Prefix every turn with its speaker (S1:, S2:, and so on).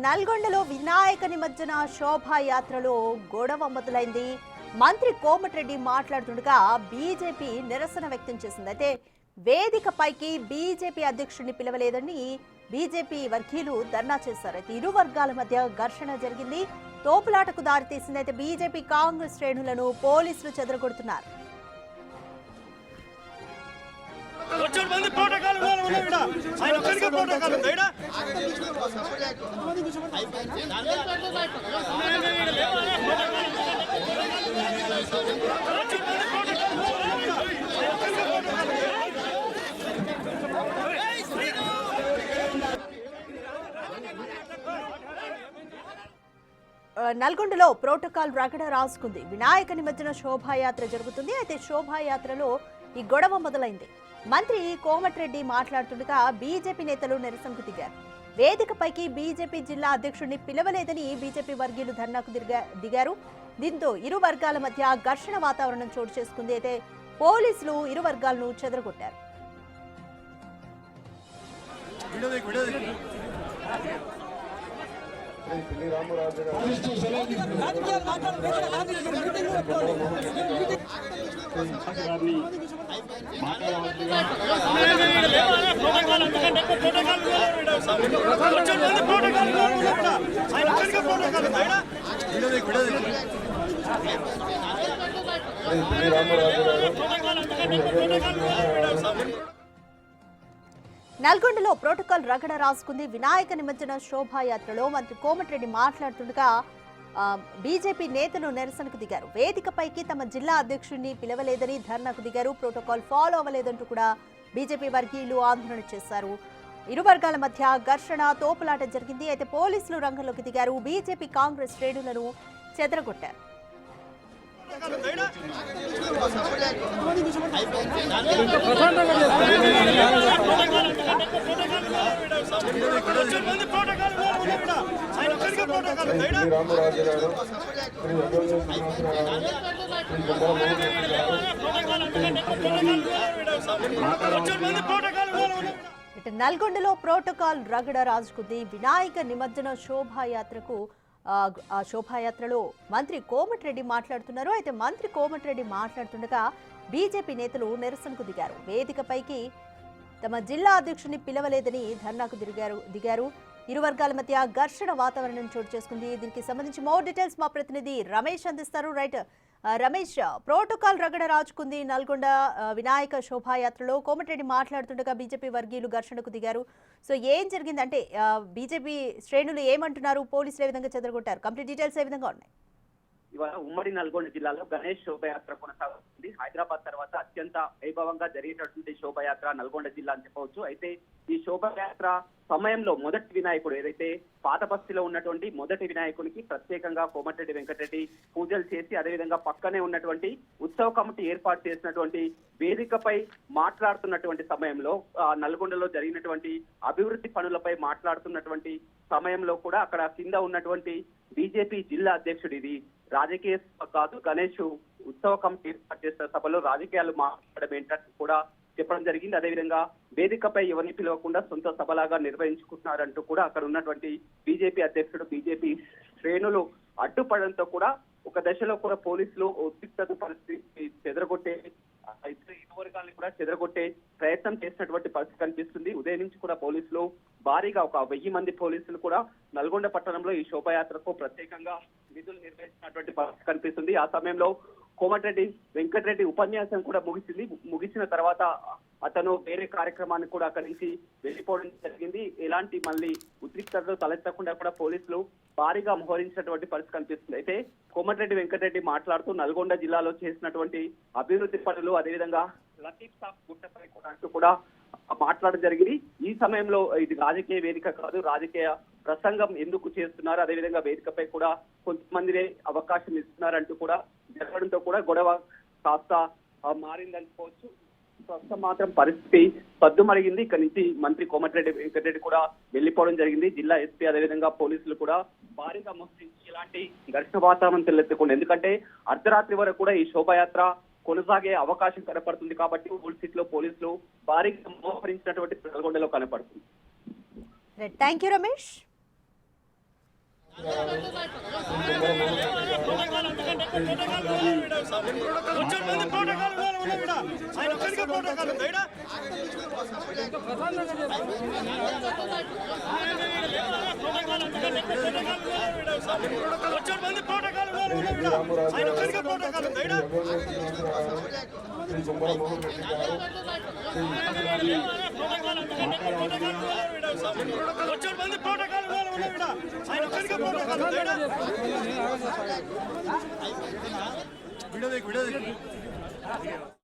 S1: నల్గొండలో వినాయక నిమజ్జన శోభాయాత్రలో గొడవ మొదలైంది. మంత్రి కోమటిరెడ్డి మాట్లాడుతుండగా బీజేపీ నిరసన వ్యక్తం చేసింది. అయితే వేదికపైకి బీజేపీ అధ్యక్షుడిని పిలవలేదని బీజేపీ వర్గీయులు ధర్నా చేశారు. అయితే ఇరు వర్గాల మధ్య ఘర్షణ జరిగింది, తోపులాటకు దారితీసింది. అయితే బీజేపీ కాంగ్రెస్ శ్రేణులను పోలీసులు చెదరగొడుతున్నారు. నల్గొండలో ప్రోటోకాల్ రగడ రాసుకుంది. వినాయక నిమజ్జన శోభాయాత్ర జరుగుతుంది. అయితే శోభాయాత్రలో ఈ గొడవ మొదలైంది. మంత్రి కోమటిరెడ్డి మాట్లాడుతుండగా బీజేపీ నేతలు నిరసనకు దిగారు. వేదికపైకి బీజేపీ జిల్లా అధ్యక్షుడిని పిలవలేదని బీజేపీ వర్గీయులు ధర్నాకు దిగారు. దీంతో ఇరు వర్గాల మధ్య ఘర్షణ వాతావరణం చోటు చేసుకుంది. అయితే పోలీసులు ఇరు వర్గాలను చెదరగొట్టారు. నల్గొండలో ప్రోటోకాల్ రగడ రాసుకుంది. వినాయక నిమజ్జన శోభాయాత్రలో మంత్రి కోమటిరెడ్డి మాట్లాడుతుండగా బీజేపీ నేతలు నిరసనకు దిగారు. వేదికపైకి తమ జిల్లా అధ్యక్షుడిని పిలవలేదని ధర్నాకు దిగారు. ప్రోటోకాల్ ఫాలో అవ్వలేదంటూ కూడా బీజేపీ వర్గీయులు ఆందోళన చేశారు. ఇరు వర్గాల మధ్య ఘర్షణ, తోపులాట జరిగింది. అయితే పోలీసులు రంగంలోకి దిగారు. బీజేపీ కాంగ్రెస్ శ్రేణులను చెదరగొట్టారు. నల్గొండలో ప్రోటోకాల్ రగడ రాజుకుంది. వినాయక నిమజ్జన శోభాయాత్రలో మంత్రి కోమటిరెడ్డి మాట్లాడుతున్నారు. అయితే మంత్రి కోమటిరెడ్డి మాట్లాడుతుండగా బీజేపీ నేతలు నిరసనకు దిగారు. వేదికపైకి తమ జిల్లా అధ్యక్షుడిని పిలవలేదని ధర్నాకు దిగారు. ఇరు వర్గాల మధ్య ఘర్షణ వాతావరణం చోటు చేసుకుంది. దీనికి సంబంధించి మోర్ డీటెయిల్స్ మా ప్రతినిధి రమేష్ అందిస్తారు. రైట్ రమేష్, ప్రోటోకాల్ రగడ రాజుకుంది నల్గొండ వినాయక శోభాయాత్రలో. కోమటిరెడ్డి మాట్లాడుతుండగా బీజేపీ వర్గీయులు ఘర్షణకు దిగారు. సో ఏం జరిగిందంటే బీజేపీ శ్రేణులు ఏమంటున్నారు, పోలీసులు ఏ విధంగా చెదరగొట్టారు, కంప్లీట్ డీటెయిల్స్ ఏ విధంగా ఉన్నాయి?
S2: ఇవాళ ఉమ్మడి నల్గొండ జిల్లాలో గణేష్ శోభయాత్ర కొనసాగుతుంది. హైదరాబాద్ తర్వాత అత్యంత వైభవంగా జరిగేటటువంటి శోభయాత్ర నల్గొండ జిల్లా అని చెప్పవచ్చు. అయితే ఈ శోభయాత్ర సమయంలో మొదటి వినాయకుడు ఏదైతే పాత బస్తీలో ఉన్నటువంటి మొదటి వినాయకునికి ప్రత్యేకంగా కోమటిరెడ్డి వెంకటరెడ్డి పూజలు చేసి, అదేవిధంగా పక్కనే ఉన్నటువంటి ఉత్సవ కమిటీ ఏర్పాటు చేసినటువంటి వేదికపై మాట్లాడుతున్నటువంటి సమయంలో నల్గొండలో జరిగినటువంటి అభివృద్ధి పనులపై మాట్లాడుతున్నటువంటి సమయంలో కూడా అక్కడ కింద ఉన్నటువంటి బీజేపీ జిల్లా అధ్యక్షుడు, ఇది రాజకీయ సభ కాదు, గణేష్ ఉత్సవ కమిటీ ఏర్పాటు చేసిన సభలో రాజకీయాలు మాట్లాడడం ఏంటంటే కూడా చెప్పడం జరిగింది. అదేవిధంగా వేదికపై ఎవరిని పిలవకుండా సొంత సభలాగా నిర్వహించుకుంటున్నారంటూ కూడా అక్కడ ఉన్నటువంటి బీజేపీ అధ్యక్షుడు, బీజేపీ శ్రేణులు అడ్డుపడడంతో కూడా ఒక దశలో కూడా పోలీసులు ఉద్రిక్తత పరిస్థితి చెదరగొట్టే ఇరు వర్గాలను కూడా చెదరగొట్టే ప్రయత్నం చేసినటువంటి పరిస్థితి కనిపిస్తుంది. ఉదయం నుంచి కూడా పోలీసులు భారీగా 1000 మంది పోలీసులు కూడా నల్గొండ పట్టణంలో ఈ శోభాయాత్రకు ప్రత్యేకంగా విధులు నిర్వహించినటువంటి పరిస్థితి కనిపిస్తుంది. ఆ సమయంలో కోమటిరెడ్డి వెంకటరెడ్డి ఉపన్యాసం కూడా ముగిసిన తర్వాత అతను వేరే కార్యక్రమాన్ని కూడా అక్కడి నుంచి వెళ్లిపోవడం జరిగింది. ఎలాంటి మళ్ళీ ఉద్రిక్తతలు తలెత్తకుండా కూడా పోలీసులు భారీగా మోహరించినటువంటి పరిస్థితి కనిపిస్తుంది. అయితే కోమటిరెడ్డి వెంకటరెడ్డి మాట్లాడుతూ నల్గొండ జిల్లాలో చేసినటువంటి అభివృద్ధి పనులు, అదేవిధంగా లతీఫ్ సాబ్ గుట్టపై కూడా అంటూ కూడా మాట్లాడడం జరిగింది. ఈ సమయంలో ఇది రాజకీయ వేదిక కాదు, రాజకీయ ప్రసంగం ఎందుకు చేస్తున్నారు, అదేవిధంగా వేదికపై కూడా కొంతమందినే అవకాశం ఇస్తున్నారంటూ కూడా జరగడంతో కూడా గొడవ కాస్త మారిందనుకోవచ్చు. ప్రస్తుతం మాత్రం పరిస్థితి సద్దుమరిగింది. ఇక్కడి నుంచి మంత్రి కోమటిరెడ్డి వెంకటరెడ్డి కూడా వెళ్లిపోవడం జరిగింది. జిల్లా ఎస్పీ అదేవిధంగా పోలీసులు కూడా భారీగా మోహరించి ఇలాంటి ఘర్షణ వాతావరణం తెలెత్తకుండా, ఎందుకంటే అర్ధరాత్రి వరకు కూడా ఈ శోభాయాత్ర కొనసాగే అవకాశం కనపడుతుంది కాబట్టి ఓల్డ్ సిటీలో పోలీసులు భారీగా మోహరించినటువంటి నల్గొండలో కనపడుతుంది.
S1: Thank you Ramesh.
S3: Shri Subbara Mohan Reddy garu
S4: video